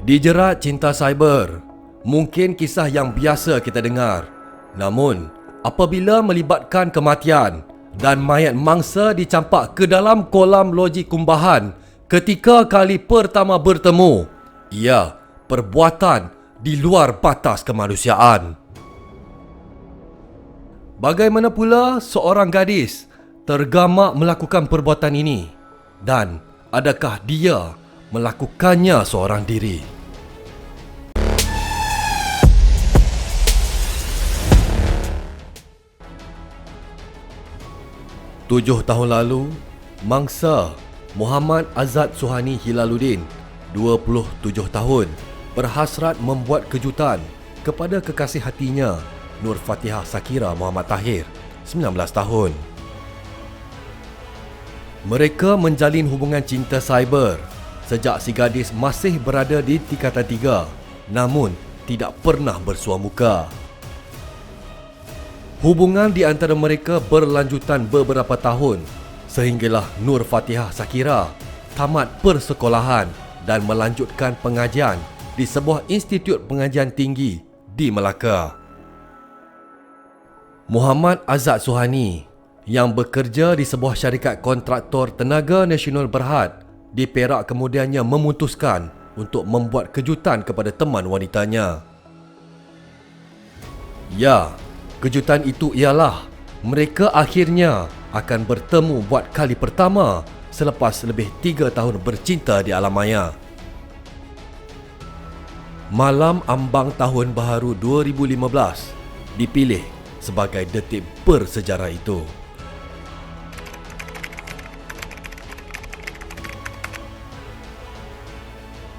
Dijerat cinta cyber, mungkin kisah yang biasa kita dengar. Namun, apabila melibatkan kematian dan mayat mangsa dicampak ke dalam kolam loji kumbahan ketika kali pertama bertemu, ia perbuatan di luar batas kemanusiaan. Bagaimana pula seorang gadis tergamak melakukan perbuatan ini, dan adakah dia melakukannya seorang diri? 7 tahun lalu, mangsa Muhammad Azad Suhani Hilaluddin, 27 tahun, berhasrat membuat kejutan kepada kekasih hatinya Nur Fatihah Shakira Muhammad Tahir, 19 tahun. Mereka menjalin hubungan cinta cyber sejak si gadis masih berada di tingkatan 3, namun tidak pernah bersua muka. Hubungan di antara mereka berlanjutan beberapa tahun sehinggalah Nur Fatihah Shakira tamat persekolahan dan melanjutkan pengajian di sebuah institut pengajian tinggi di Melaka. Muhammad Azad Suhani yang bekerja di sebuah syarikat kontraktor tenaga nasional Berhad di Perak kemudiannya memutuskan untuk membuat kejutan kepada teman wanitanya. Ya, kejutan itu ialah mereka akhirnya akan bertemu buat kali pertama selepas lebih 3 tahun bercinta di alam maya. Malam ambang tahun baharu 2015 dipilih sebagai detik bersejarah itu.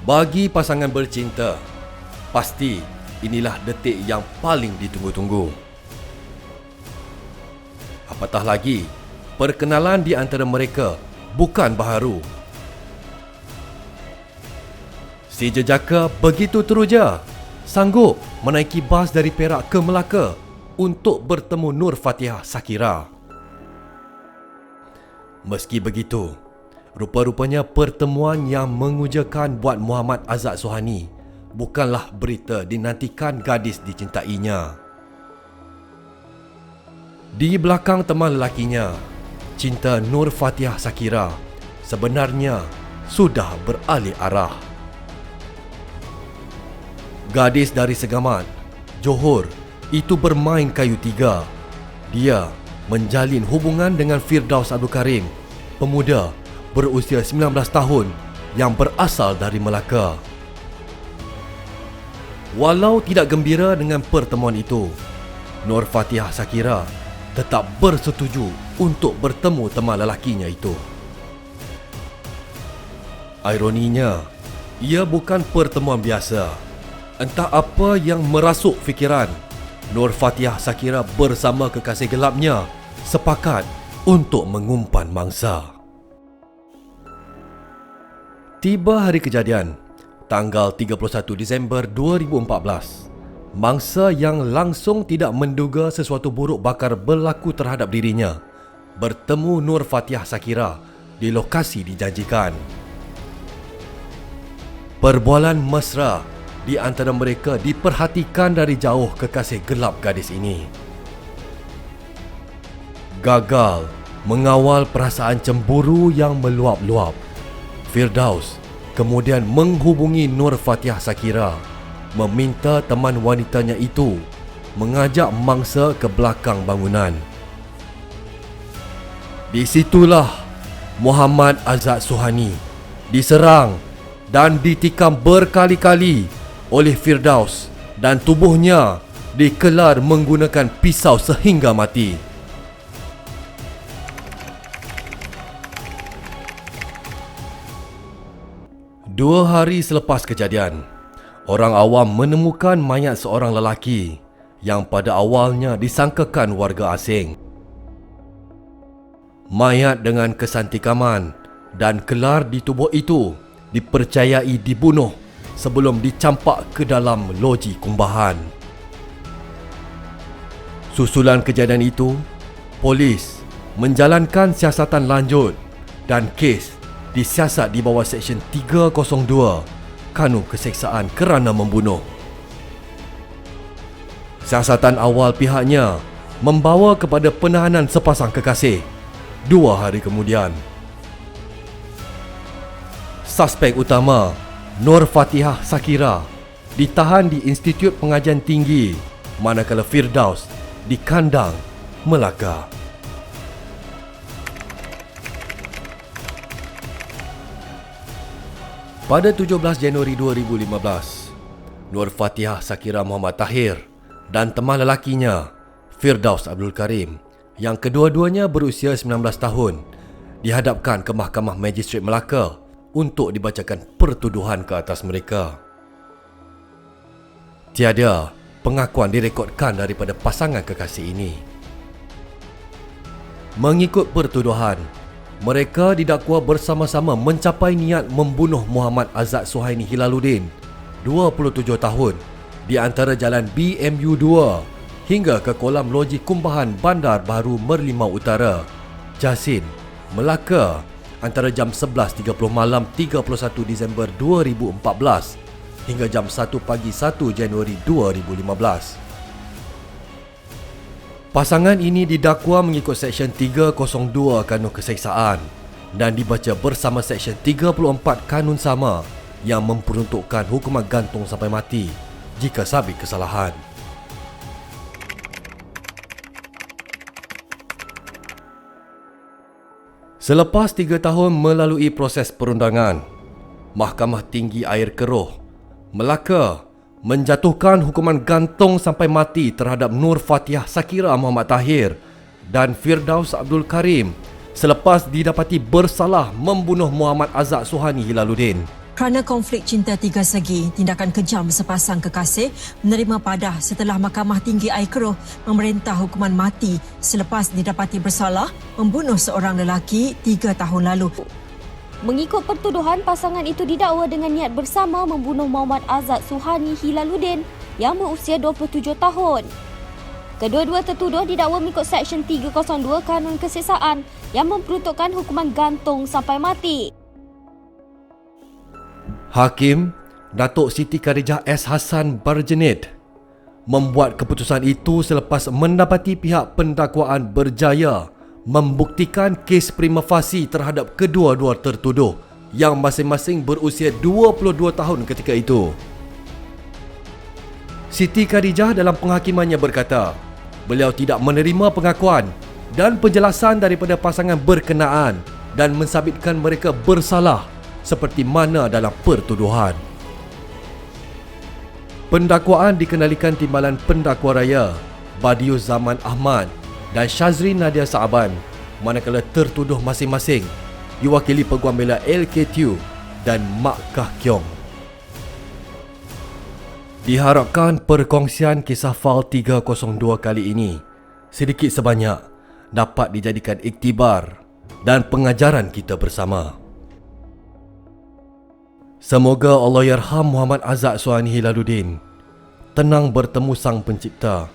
Bagi pasangan bercinta, pasti inilah detik yang paling ditunggu-tunggu. Apatah lagi, perkenalan di antara mereka bukan baharu. Si jejaka begitu teruja, sanggup menaiki bas dari Perak ke Melaka untuk bertemu Nur Fatihah Shakira. Meski begitu, rupa-rupanya pertemuan yang mengujakan buat Muhammad Azad Suhani bukanlah berita dinantikan gadis dicintainya. Di belakang teman lelakinya, cinta Nur Fatihah Shakira sebenarnya sudah beralih arah. Gadis dari Segamat, Johor, itu bermain kayu tiga. Dia menjalin hubungan dengan Firdaus Abdul Karim, pemuda berusia 19 tahun yang berasal dari Melaka. Walau tidak gembira dengan pertemuan itu, Nur Fatihah Shakira tetap bersetuju untuk bertemu teman lelakinya itu. Ironinya, ia bukan pertemuan biasa. Entah apa yang merasuk fikiran, Nur Fatihah Shakira bersama kekasih gelapnya sepakat untuk mengumpan mangsa. Tiba hari kejadian, tanggal 31 Disember 2014. Mangsa yang langsung tidak menduga sesuatu buruk bakal berlaku terhadap dirinya bertemu Nur Fatihah Shakira di lokasi dijanjikan. Perbualan mesra di antara mereka diperhatikan dari jauh kekasih gelap gadis ini. Gagal mengawal perasaan cemburu yang meluap-luap, Firdaus kemudian menghubungi Nur Fatihah Shakira, meminta teman wanitanya itu mengajak mangsa ke belakang bangunan. Di situlah Muhammad Azad Suhani diserang dan ditikam berkali-kali oleh Firdaus dan tubuhnya dikelar menggunakan pisau sehingga mati. Dua hari selepas kejadian, orang awam menemukan mayat seorang lelaki yang pada awalnya disangkakan warga asing. Mayat dengan kesan tikaman dan kelar di tubuh itu dipercayai dibunuh sebelum dicampak ke dalam loji kumbahan. Susulan kejadian itu, polis menjalankan siasatan lanjut dan kes disiasat di bawah Seksyen 302 kanun keseksaan kerana membunuh. Siasatan awal pihaknya membawa kepada penahanan sepasang kekasih 2 hari kemudian. Suspek utama, Nur Fatihah Sakira, ditahan di Institut Pengajian Tinggi, manakala Firdaus di kandang Melaka. Pada 17 Januari 2015, Nur Fatihah Sakira Muhammad Tahir dan teman lelakinya, Firdaus Abdul Karim, yang kedua-duanya berusia 19 tahun, dihadapkan ke Mahkamah Magistrate Melaka untuk dibacakan pertuduhan ke atas mereka. Tiada pengakuan direkodkan daripada pasangan kekasih ini. Mengikut pertuduhan, mereka didakwa bersama-sama mencapai niat membunuh Muhammad Azad Suhaini Hilaluddin, 27 tahun, di antara jalan BMU 2 hingga ke kolam loji Kumbahan Bandar Baru Merlimau Utara, Jasin, Melaka antara jam 11.30 malam 31 Disember 2014 hingga jam 1 pagi 1 Januari 2015. Pasangan ini didakwa mengikut Seksyen 302 Kanun Keseksaan dan dibaca bersama Seksyen 34 Kanun sama yang memperuntukkan hukuman gantung sampai mati jika sabit kesalahan. Selepas 3 tahun melalui proses perundangan, Mahkamah Tinggi Air Keroh, Melaka menjatuhkan hukuman gantung sampai mati terhadap Nur Fatihah Sakira Muhammad Tahir dan Firdaus Abdul Karim selepas didapati bersalah membunuh Muhammad Azad Suhaini Hilaluddin. Kerana konflik cinta tiga segi, tindakan kejam sepasang kekasih menerima padah setelah Mahkamah Tinggi Air Keroh memerintah hukuman mati selepas didapati bersalah membunuh seorang lelaki 3 tahun lalu. Mengikut pertuduhan, pasangan itu didakwa dengan niat bersama membunuh Muhammad Azad Suhaini Hilaluddin yang berusia 27 tahun. Kedua-dua tertuduh didakwa mengikut Seksyen 302 Kanun Keseksaan yang memperuntukkan hukuman gantung sampai mati. Hakim Datuk Siti Khadijah S. Hassan Barjenid membuat keputusan itu selepas mendapati pihak pendakwaan berjaya membuktikan kes prima facie terhadap kedua-dua tertuduh yang masing-masing berusia 22 tahun ketika itu. Siti Khadijah dalam penghakimannya berkata, beliau tidak menerima pengakuan dan penjelasan daripada pasangan berkenaan dan mensabitkan mereka bersalah seperti mana dalam pertuduhan. Pendakwaan dikendalikan Timbalan Pendakwa Raya Badius Zaman Ahmad dan Syazrin Nadia Saaban, manakala tertuduh masing-masing diwakili Peguam Bela LK Teo dan Mak Kah Kiong. Diharapkan perkongsian kisah fal 302 kali ini sedikit sebanyak dapat dijadikan iktibar dan pengajaran kita bersama. Semoga Allahyarham Muhammad Azad Suhaini Hilaluddin tenang bertemu Sang Pencipta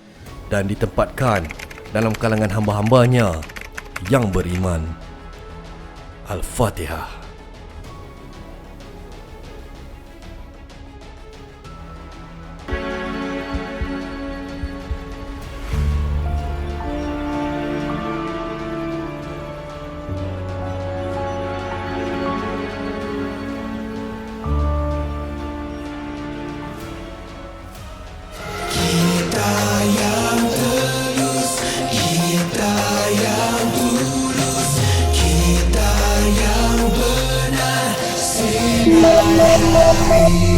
dan ditempatkan dalam kalangan hamba-hambanya yang beriman. Al-Fatihah. Kita yang benar, sinar.